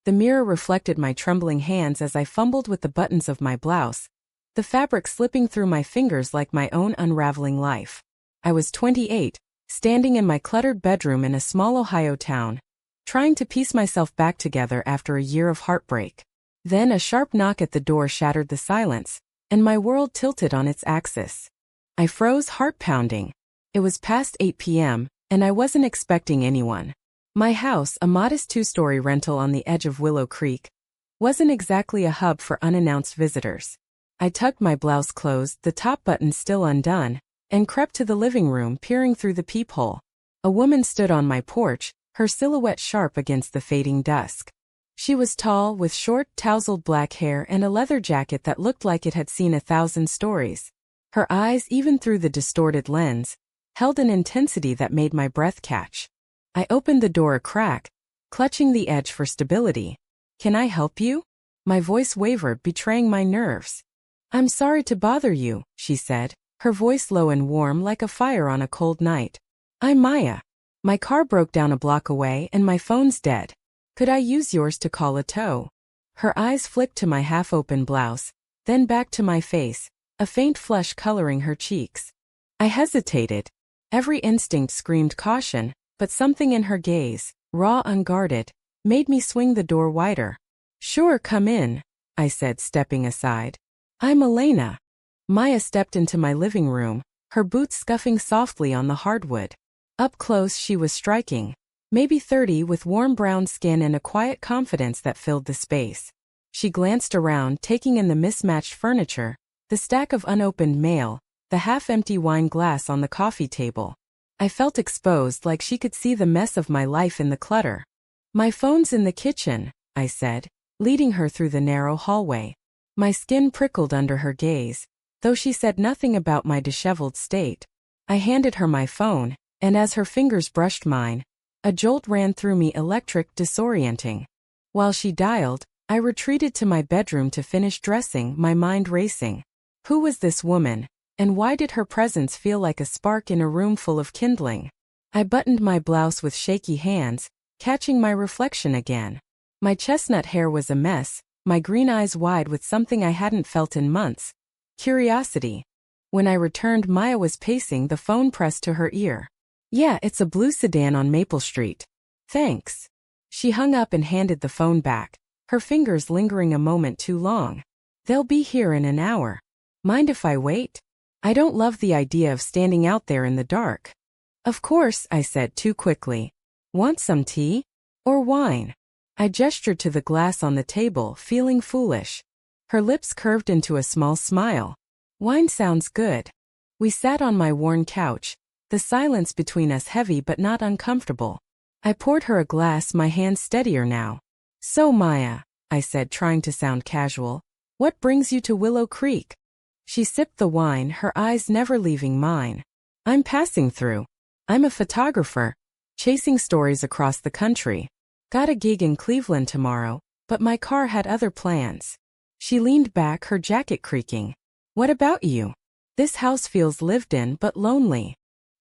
The mirror reflected my trembling hands as I fumbled with the buttons of my blouse, the fabric slipping through my fingers like my own unraveling life. I was 28, standing in my cluttered bedroom in a small Ohio town, trying to piece myself back together after a year of heartbreak. Then a sharp knock at the door shattered the silence, and my world tilted on its axis. I froze, heart pounding. It was past 8 p.m., and I wasn't expecting anyone. My house, a modest two-story rental on the edge of Willow Creek, wasn't exactly a hub for unannounced visitors. I tucked my blouse closed, the top button still undone, and crept to the living room, peering through the peephole. A woman stood on my porch, her silhouette sharp against the fading dusk. She was tall, with short, tousled black hair and a leather jacket that looked like it had seen 1,000 stories. Her eyes, even through the distorted lens, held an intensity that made my breath catch. I opened the door a crack, clutching the edge for stability. "Can I help you?" My voice wavered, betraying my nerves. "I'm sorry to bother you," she said, her voice low and warm like a fire on a cold night. "I'm Maya. My car broke down a block away and my phone's dead. Could I use yours to call a tow?" Her eyes flicked to my half-open blouse, then back to my face, a faint flush coloring her cheeks. I hesitated. Every instinct screamed caution, but something in her gaze, raw, unguarded, made me swing the door wider. "Sure, come in," I said, stepping aside. "I'm Elena." Maya stepped into my living room, her boots scuffing softly on the hardwood. Up close she was striking, maybe 30, with warm brown skin and a quiet confidence that filled the space. She glanced around, taking in the mismatched furniture, the stack of unopened mail, the half-empty wine glass on the coffee table. I felt exposed, like she could see the mess of my life in the clutter. "My phone's in the kitchen," I said, leading her through the narrow hallway. My skin prickled under her gaze, though she said nothing about my disheveled state. I handed her my phone, and as her fingers brushed mine, a jolt ran through me, electric, disorienting. While she dialed, I retreated to my bedroom to finish dressing, my mind racing. Who was this woman, and why did her presence feel like a spark in a room full of kindling? I buttoned my blouse with shaky hands, catching my reflection again. My chestnut hair was a mess, my green eyes wide with something I hadn't felt in months: curiosity. When I returned, Maya was pacing, the phone pressed to her ear. "Yeah, it's a blue sedan on Maple Street. Thanks." She hung up and handed the phone back, her fingers lingering a moment too long. "They'll be here in an hour. Mind if I wait? I don't love the idea of standing out there in the dark." "Of course," I said too quickly. "Want some tea? Or wine?" I gestured to the glass on the table, feeling foolish. Her lips curved into a small smile. "Wine sounds good." We sat on my worn couch, the silence between us heavy but not uncomfortable. I poured her a glass, my hands steadier now. "So Maya," I said, trying to sound casual, "what brings you to Willow Creek?" She sipped the wine, her eyes never leaving mine. "I'm passing through. I'm a photographer, chasing stories across the country. Got a gig in Cleveland tomorrow, but my car had other plans." She leaned back, her jacket creaking. "What about you? This house feels lived in but lonely."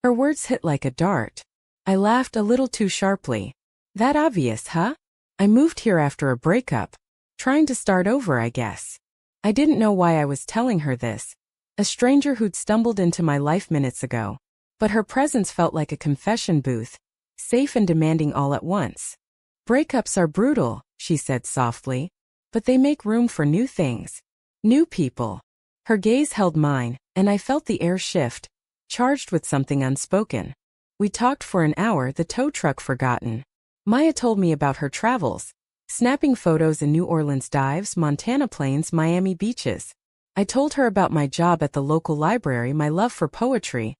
Her words hit like a dart. I laughed a little too sharply. "That obvious, huh? I moved here after a breakup. Trying to start over, I guess." I didn't know why I was telling her this. A stranger who'd stumbled into my life minutes ago. But her presence felt like a confession booth, safe and demanding all at once. "Breakups are brutal," she said softly, "but they make room for new things. New people." Her gaze held mine, and I felt the air shift, charged with something unspoken. We talked for an hour, the tow truck forgotten. Maya told me about her travels, snapping photos in New Orleans dives, Montana plains, Miami beaches. I told her about my job at the local library, my love for poetry,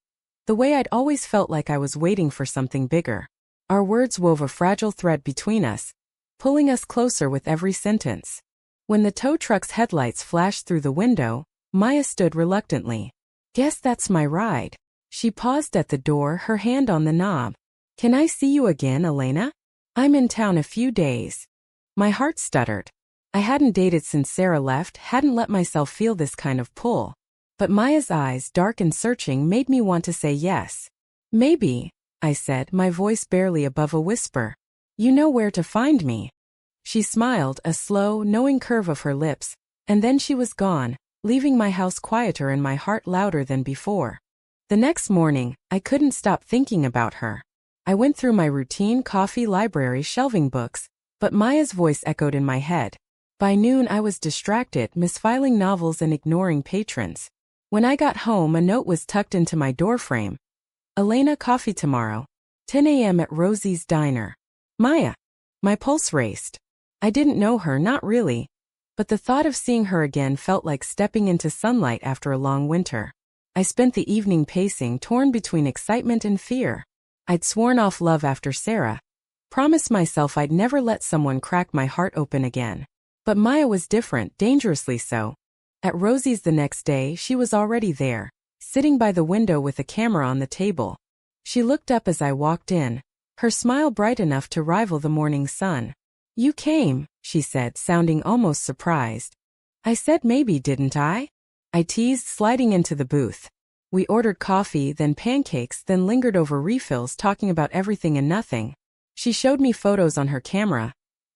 the way I'd always felt like I was waiting for something bigger. Our words wove a fragile thread between us, pulling us closer with every sentence. When the tow truck's headlights flashed through the window, Maya stood reluctantly. "Guess that's my ride." She paused at the door, her hand on the knob. "Can I see you again, Elena? I'm in town a few days." My heart stuttered. I hadn't dated since Sarah left, hadn't let myself feel this kind of pull. But Maya's eyes, dark and searching, made me want to say yes. "Maybe," I said, my voice barely above a whisper. "You know where to find me." She smiled, a slow, knowing curve of her lips, and then she was gone, leaving my house quieter and my heart louder than before. The next morning, I couldn't stop thinking about her. I went through my routine coffee library shelving books, but Maya's voice echoed in my head. By noon I was distracted, misfiling novels and ignoring patrons. When I got home, a note was tucked into my doorframe. Elena, coffee tomorrow. 10 a.m. at Rosie's Diner. Maya. My pulse raced. I didn't know her, not really. But the thought of seeing her again felt like stepping into sunlight after a long winter. I spent the evening pacing, torn between excitement and fear. I'd sworn off love after Sarah. Promised myself I'd never let someone crack my heart open again. But Maya was different, dangerously so. At Rosie's the next day, she was already there, sitting by the window with a camera on the table. She looked up as I walked in, her smile bright enough to rival the morning sun. "You came," she said, sounding almost surprised. I said maybe, didn't I? I teased, sliding into the booth. We ordered coffee, then pancakes, then lingered over refills, talking about everything and nothing. She showed me photos on her camera.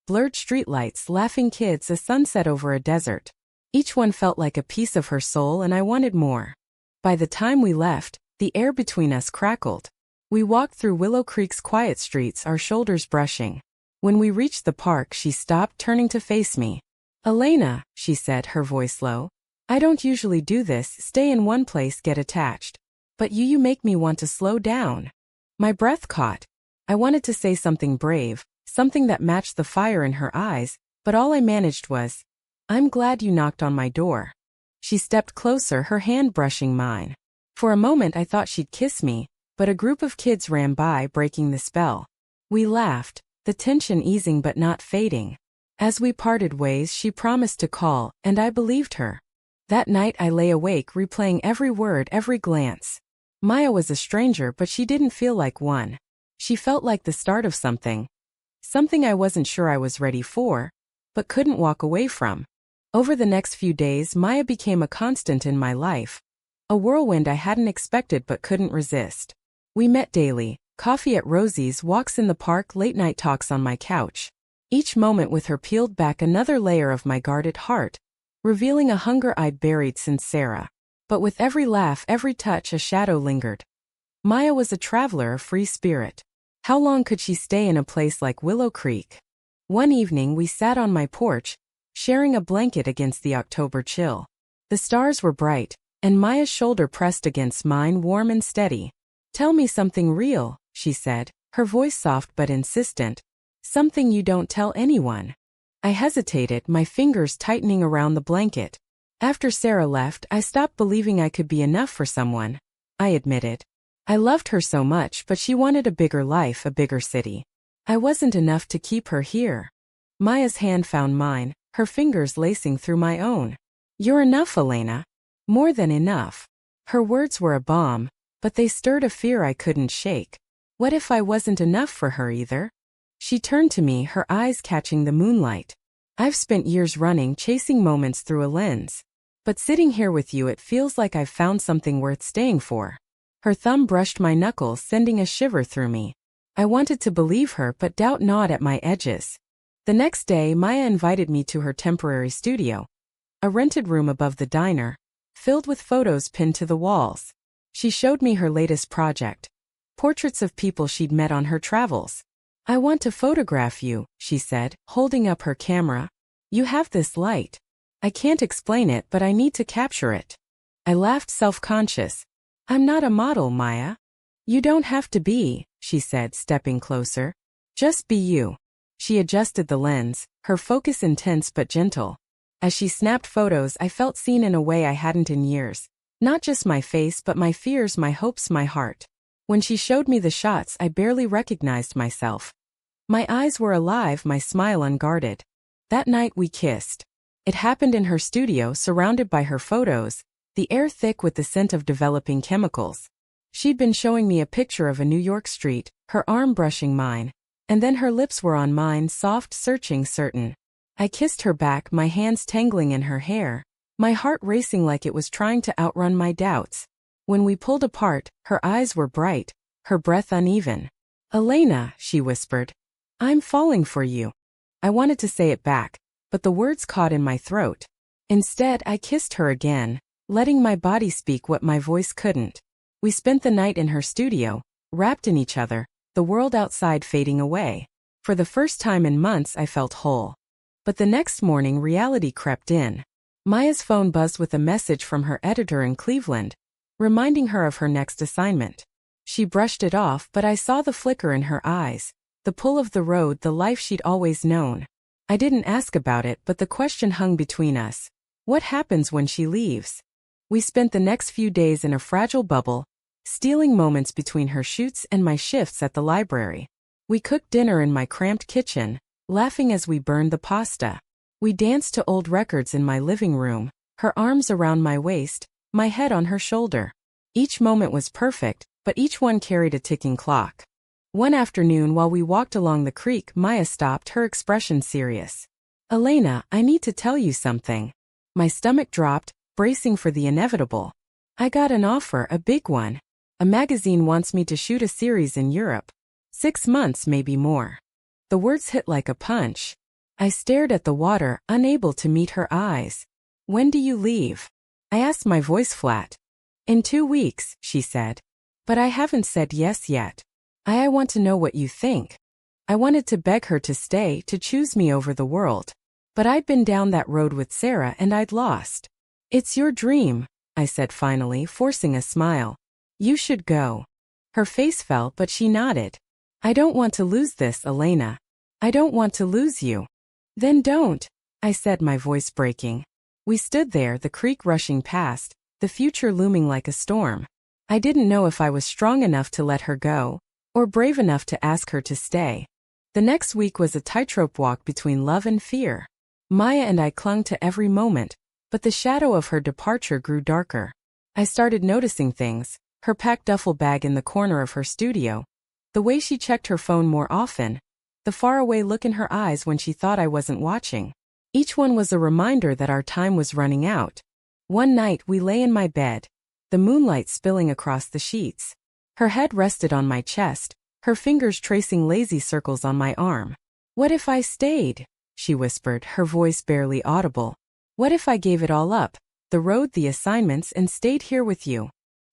Blurred streetlights, laughing kids, a sunset over a desert. Each one felt like a piece of her soul, and I wanted more. By the time we left, the air between us crackled. We walked through Willow Creek's quiet streets, our shoulders brushing. When we reached the park, she stopped, turning to face me. "Elena," she said, her voice low. "I don't usually do this, stay in one place, get attached. But you make me want to slow down." My breath caught. I wanted to say something brave, something that matched the fire in her eyes, but all I managed was, "I'm glad you knocked on my door." She stepped closer, her hand brushing mine. For a moment I thought she'd kiss me, but a group of kids ran by, breaking the spell. We laughed, the tension easing but not fading. As we parted ways, she promised to call, and I believed her. That night I lay awake, replaying every word, every glance. Maya was a stranger, but she didn't feel like one. She felt like the start of something. Something I wasn't sure I was ready for, but couldn't walk away from. Over the next few days, Maya became a constant in my life. A whirlwind I hadn't expected but couldn't resist. We met daily, coffee at Rosie's, walks in the park, late-night talks on my couch. Each moment with her peeled back another layer of my guarded heart, revealing a hunger I'd buried since Sarah. But with every laugh, every touch, a shadow lingered. Maya was a traveler, a free spirit. How long could she stay in a place like Willow Creek? One evening we sat on my porch, sharing a blanket against the October chill. The stars were bright, and Maya's shoulder pressed against mine, warm and steady. "Tell me something real," she said, her voice soft but insistent. "Something you don't tell anyone." I hesitated, my fingers tightening around the blanket. After Sarah left, I stopped believing I could be enough for someone. I admitted. I loved her so much, but she wanted a bigger life, a bigger city. I wasn't enough to keep her here. Maya's hand found mine, her fingers lacing through my own. "You're enough, Elena. More than enough." Her words were a bomb, but they stirred a fear I couldn't shake. What if I wasn't enough for her either? She turned to me, her eyes catching the moonlight. "I've spent years running, chasing moments through a lens. But sitting here with you, it feels like I've found something worth staying for." Her thumb brushed my knuckles, sending a shiver through me. I wanted to believe her, but doubt gnawed at my edges. The next day, Maya invited me to her temporary studio, a rented room above the diner, filled with photos pinned to the walls. She showed me her latest project, portraits of people she'd met on her travels. "I want to photograph you," she said, holding up her camera. "You have this light. I can't explain it, but I need to capture it." I laughed, self-conscious. "I'm not a model, Maya." "You don't have to be," she said, stepping closer. "Just be you." She adjusted the lens, her focus intense but gentle. As she snapped photos, I felt seen in a way I hadn't in years. Not just my face, but my fears, my hopes, my heart. When she showed me the shots, I barely recognized myself. My eyes were alive, my smile unguarded. That night we kissed. It happened in her studio, surrounded by her photos, the air thick with the scent of developing chemicals. She'd been showing me a picture of a New York street, her arm brushing mine, and then her lips were on mine, soft, searching, certain. I kissed her back, my hands tangling in her hair, my heart racing like it was trying to outrun my doubts. When we pulled apart, her eyes were bright, her breath uneven. "Elena," she whispered, "I'm falling for you." I wanted to say it back, but the words caught in my throat. Instead, I kissed her again, letting my body speak what my voice couldn't. We spent the night in her studio, wrapped in each other, the world outside fading away. For the first time in months, I felt whole. But the next morning, reality crept in. Maya's phone buzzed with a message from her editor in Cleveland, reminding her of her next assignment. She brushed it off, but I saw the flicker in her eyes, the pull of the road, the life she'd always known. I didn't ask about it, but the question hung between us. What happens when she leaves? We spent the next few days in a fragile bubble, stealing moments between her shoots and my shifts at the library. We cooked dinner in my cramped kitchen, laughing as we burned the pasta. We danced to old records in my living room, her arms around my waist, my head on her shoulder. Each moment was perfect, but each one carried a ticking clock. One afternoon while we walked along the creek, Maya stopped, her expression serious. "Elena, I need to tell you something." My stomach dropped, bracing for the inevitable. "I got an offer, a big one. A magazine wants me to shoot a series in Europe. 6 months, maybe more." The words hit like a punch. I stared at the water, unable to meet her eyes. "When do you leave?" I asked, my voice flat. "In 2 weeks," she said. "But I haven't said yes yet. I want to know what you think." I wanted to beg her to stay, to choose me over the world. But I'd been down that road with Sarah and I'd lost. "It's your dream," I said finally, forcing a smile. "You should go." Her face fell, but she nodded. "I don't want to lose this, Elena. I don't want to lose you." "Then don't," I said, my voice breaking. We stood there, the creek rushing past, the future looming like a storm. I didn't know if I was strong enough to let her go, or brave enough to ask her to stay. The next week was a tightrope walk between love and fear. Maya and I clung to every moment, but the shadow of her departure grew darker. I started noticing things, her packed duffel bag in the corner of her studio, the way she checked her phone more often, the faraway look in her eyes when she thought I wasn't watching. Each one was a reminder that our time was running out. One night we lay in my bed, the moonlight spilling across the sheets. Her head rested on my chest, her fingers tracing lazy circles on my arm. "What if I stayed?" she whispered, her voice barely audible. "What if I gave it all up, the road, the assignments, and stayed here with you?"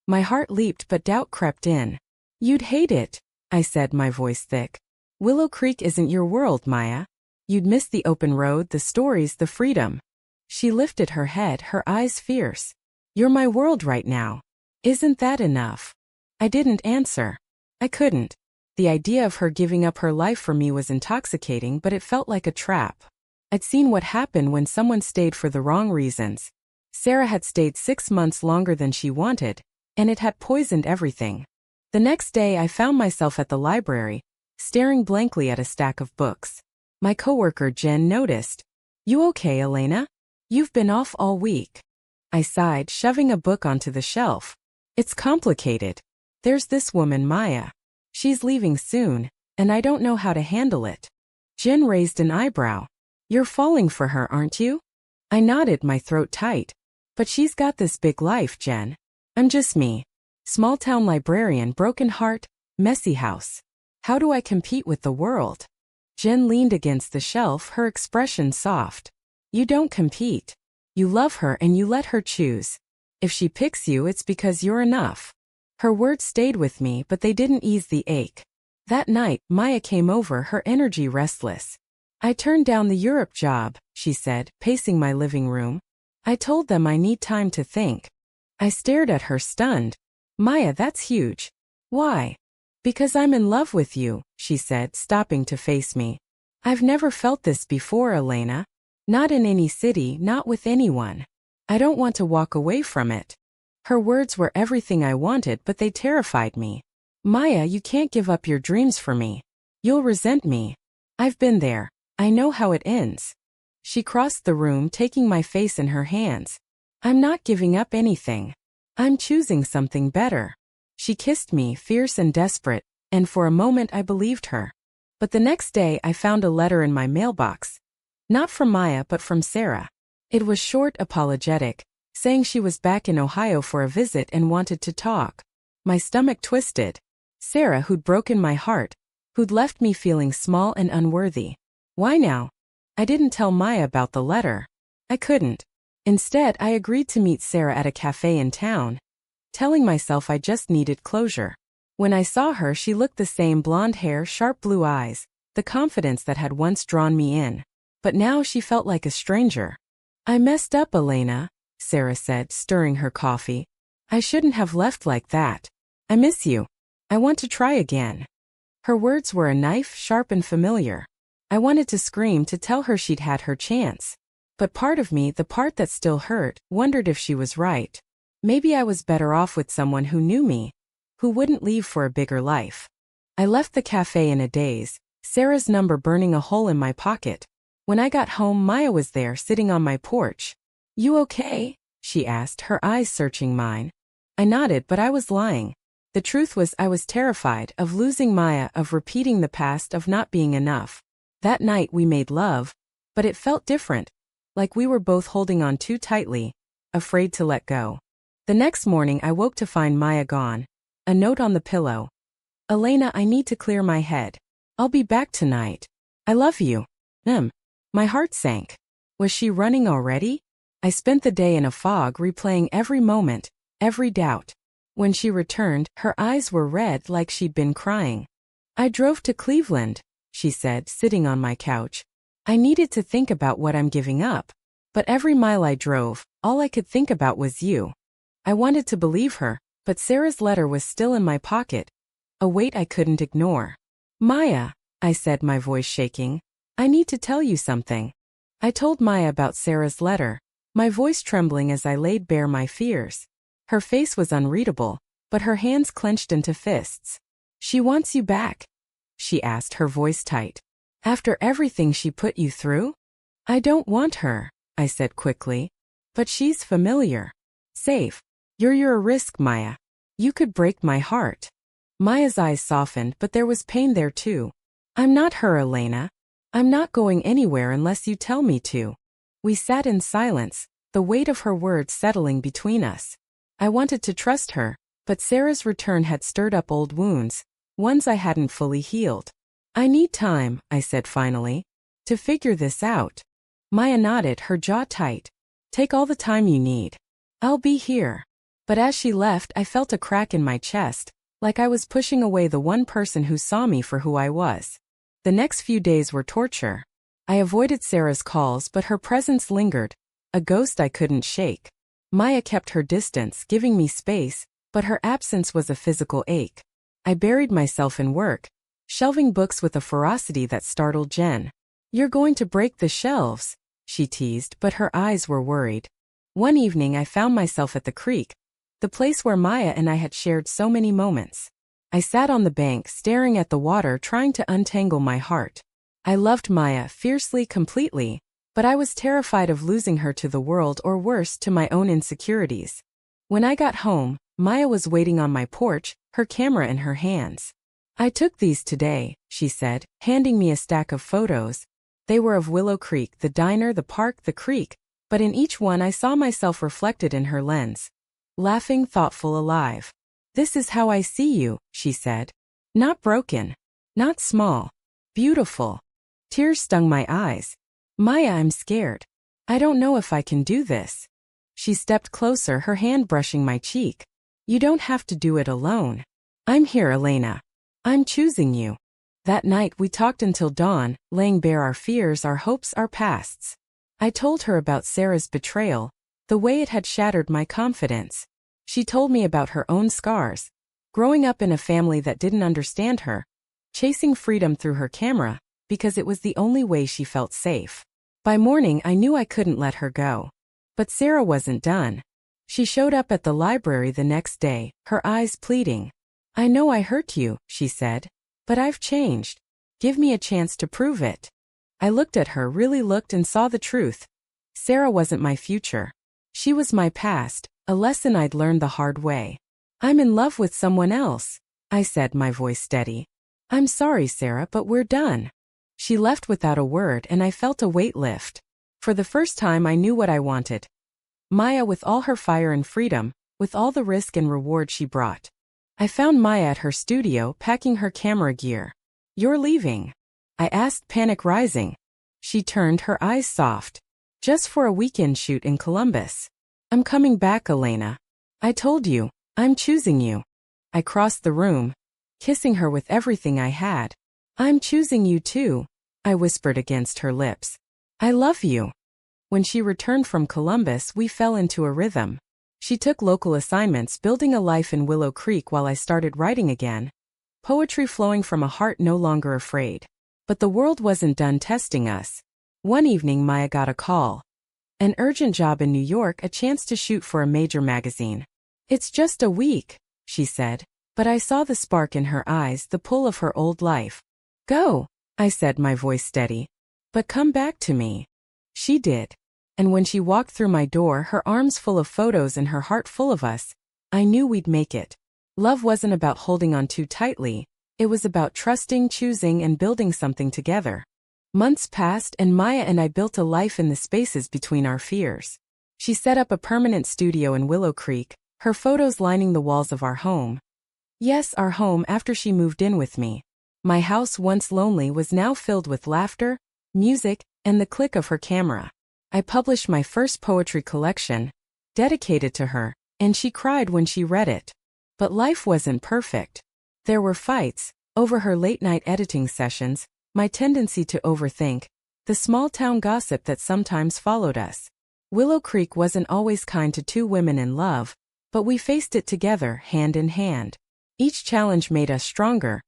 My heart leaped, but doubt crept in. "You'd hate it," I said, my voice thick. "Willow Creek isn't your world, Maya. You'd miss the open road, the stories, the freedom." She lifted her head, her eyes fierce. "You're my world right now. Isn't that enough?" I didn't answer. I couldn't. The idea of her giving up her life for me was intoxicating, but it felt like a trap. I'd seen what happened when someone stayed for the wrong reasons. Sarah had stayed 6 months longer than she wanted, and it had poisoned everything. The next day I found myself at the library, staring blankly at a stack of books. My coworker Jen noticed. "You okay, Elena? You've been off all week." I sighed, shoving a book onto the shelf. "It's complicated. There's this woman, Maya. She's leaving soon, and I don't know how to handle it." Jen raised an eyebrow. "You're falling for her, aren't you?" I nodded, my throat tight. "But she's got this big life, Jen. I'm just me. Small-town librarian, broken heart, messy house. How do I compete with the world?" Jen leaned against the shelf, her expression soft. "You don't compete. You love her and you let her choose. If she picks you, it's because you're enough." Her words stayed with me, but they didn't ease the ache. That night, Maya came over, her energy restless. "I turned down the Europe job," she said, pacing my living room. "I told them I need time to think." I stared at her, stunned. "Maya, that's huge. Why?" "Because I'm in love with you," she said, stopping to face me. "I've never felt this before, Elena. Not in any city, not with anyone. I don't want to walk away from it." Her words were everything I wanted, but they terrified me. "Maya, you can't give up your dreams for me. You'll resent me. I've been there. I know how it ends." She crossed the room, taking my face in her hands. "I'm not giving up anything. I'm choosing something better." She kissed me, fierce and desperate, and for a moment I believed her. But the next day I found a letter in my mailbox. Not from Maya, but from Sarah. It was short, apologetic, saying she was back in Ohio for a visit and wanted to talk. My stomach twisted. Sarah, who'd broken my heart, who'd left me feeling small and unworthy. Why now? I didn't tell Maya about the letter. I couldn't. Instead, I agreed to meet Sarah at a cafe in town, telling myself I just needed closure. When I saw her, she looked the same: blonde hair, sharp blue eyes, the confidence that had once drawn me in. But now she felt like a stranger. I messed up, Elena, Sarah said, stirring her coffee. I shouldn't have left like that. I miss you. I want to try again. Her words were a knife, sharp and familiar. I wanted to scream to tell her she'd had her chance. But part of me, the part that still hurt, wondered if she was right. Maybe I was better off with someone who knew me, who wouldn't leave for a bigger life. I left the cafe in a daze, Sarah's number burning a hole in my pocket. When I got home, Maya was there, sitting on my porch. You okay? She asked, her eyes searching mine. I nodded, but I was lying. The truth was, I was terrified of losing Maya, of repeating the past, of not being enough. That night we made love, but it felt different, like we were both holding on too tightly, afraid to let go. The next morning I woke to find Maya gone. A note on the pillow. Elena, I need to clear my head. I'll be back tonight. I love you. My heart sank. Was she running already? I spent the day in a fog, replaying every moment, every doubt. When she returned, her eyes were red, like she'd been crying. I drove to Cleveland, she said, sitting on my couch. I needed to think about what I'm giving up. But every mile I drove, all I could think about was you. I wanted to believe her, but Sarah's letter was still in my pocket, a weight I couldn't ignore. Maya, I said, my voice shaking, I need to tell you something. I told Maya about Sarah's letter, my voice trembling as I laid bare my fears. Her face was unreadable, but her hands clenched into fists. She wants you back, she asked, her voice tight. After everything she put you through? I don't want her, I said quickly. But she's familiar. Safe. You're a risk, Maya. You could break my heart. Maya's eyes softened, but there was pain there too. I'm not her, Elena. I'm not going anywhere unless you tell me to. We sat in silence, the weight of her words settling between us. I wanted to trust her, but Sarah's return had stirred up old wounds, ones I hadn't fully healed. I need time, I said finally, to figure this out. Maya nodded, her jaw tight. Take all the time you need. I'll be here. But as she left, I felt a crack in my chest, like I was pushing away the one person who saw me for who I was. The next few days were torture. I avoided Sarah's calls, but her presence lingered, a ghost I couldn't shake. Maya kept her distance, giving me space, but her absence was a physical ache. I buried myself in work, shelving books with a ferocity that startled Jen. You're going to break the shelves, she teased, but her eyes were worried. One evening I found myself at the creek, the place where Maya and I had shared so many moments. I sat on the bank, staring at the water, trying to untangle my heart. I loved Maya fiercely, completely, but I was terrified of losing her to the world, or worse, to my own insecurities. When I got home, Maya was waiting on my porch, her camera in her hands. I took these today, she said, handing me a stack of photos. They were of Willow Creek, the diner, the park, the creek, but in each one I saw myself reflected in her lens. Laughing, thoughtful, alive. This is how I see you, she said. Not broken. Not small. Beautiful. Tears stung my eyes. Maya, I'm scared. I don't know if I can do this. She stepped closer, her hand brushing my cheek. You don't have to do it alone. I'm here, Elena. I'm choosing you. That night we talked until dawn, laying bare our fears, our hopes, our pasts. I told her about Sarah's betrayal, the way it had shattered my confidence. She told me about her own scars, growing up in a family that didn't understand her, chasing freedom through her camera, because it was the only way she felt safe. By morning I knew I couldn't let her go. But Sarah wasn't done. She showed up at the library the next day, her eyes pleading. I know I hurt you, she said, but I've changed. Give me a chance to prove it. I looked at her, really looked, and saw the truth. Sarah wasn't my future. She was my past, a lesson I'd learned the hard way. I'm in love with someone else, I said, my voice steady. I'm sorry, Sarah, but we're done. She left without a word, and I felt a weight lift. For the first time I knew what I wanted. Maya, with all her fire and freedom, with all the risk and reward she brought. I found Maya at her studio, packing her camera gear. You're leaving? I asked, panic rising. She turned her eyes soft. Just for a weekend shoot in Columbus. I'm coming back, Elena. I told you, I'm choosing you. I crossed the room, kissing her with everything I had. I'm choosing you too, I whispered against her lips. I love you. When she returned from Columbus, we fell into a rhythm. She took local assignments, building a life in Willow Creek while I started writing again. Poetry flowing from a heart no longer afraid. But the world wasn't done testing us. One evening Maya got a call. An urgent job in New York, a chance to shoot for a major magazine. It's just a week, she said. But I saw the spark in her eyes, the pull of her old life. Go, I said, my voice steady. But come back to me. She did. And when she walked through my door, her arms full of photos and her heart full of us, I knew we'd make it. Love wasn't about holding on too tightly. It was about trusting, choosing, and building something together. Months passed and Maya and I built a life in the spaces between our fears. She set up a permanent studio in Willow Creek, her photos lining the walls of our home. Yes, our home after she moved in with me. My house, once lonely, was now filled with laughter, music, and the click of her camera. I published my first poetry collection, dedicated to her, and she cried when she read it. But life wasn't perfect. There were fights, over her late-night editing sessions, my tendency to overthink, the small-town gossip that sometimes followed us. Willow Creek wasn't always kind to two women in love, but we faced it together, hand in hand. Each challenge made us stronger.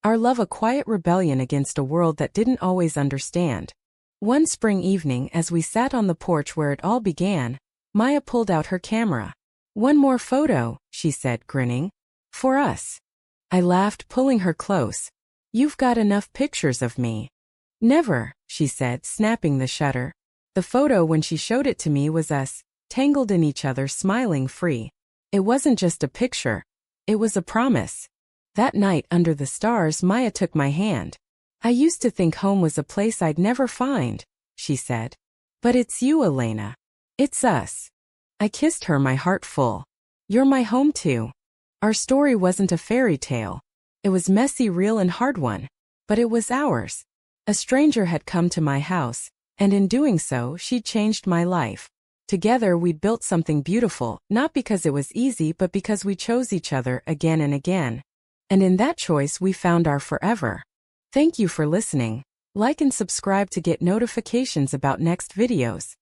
Our love a quiet rebellion against a world that didn't always understand. One spring evening, as we sat on the porch where it all began, Maya pulled out her camera. One more photo, she said, grinning. For us. I laughed, pulling her close. You've got enough pictures of me. Never, she said, snapping the shutter. The photo when she showed it to me was us, tangled in each other, smiling free. It wasn't just a picture. It was a promise. That night under the stars, Maya took my hand. I used to think home was a place I'd never find, she said. But it's you, Elena. It's us. I kissed her, my heart full. You're my home too. Our story wasn't a fairy tale. It was messy, real, and hard one. But it was ours. A stranger had come to my house, and in doing so, she'd changed my life. Together we'd built something beautiful, not because it was easy but because we chose each other again and again. And in that choice we found our forever. Thank you for listening. Like and subscribe to get notifications about next videos.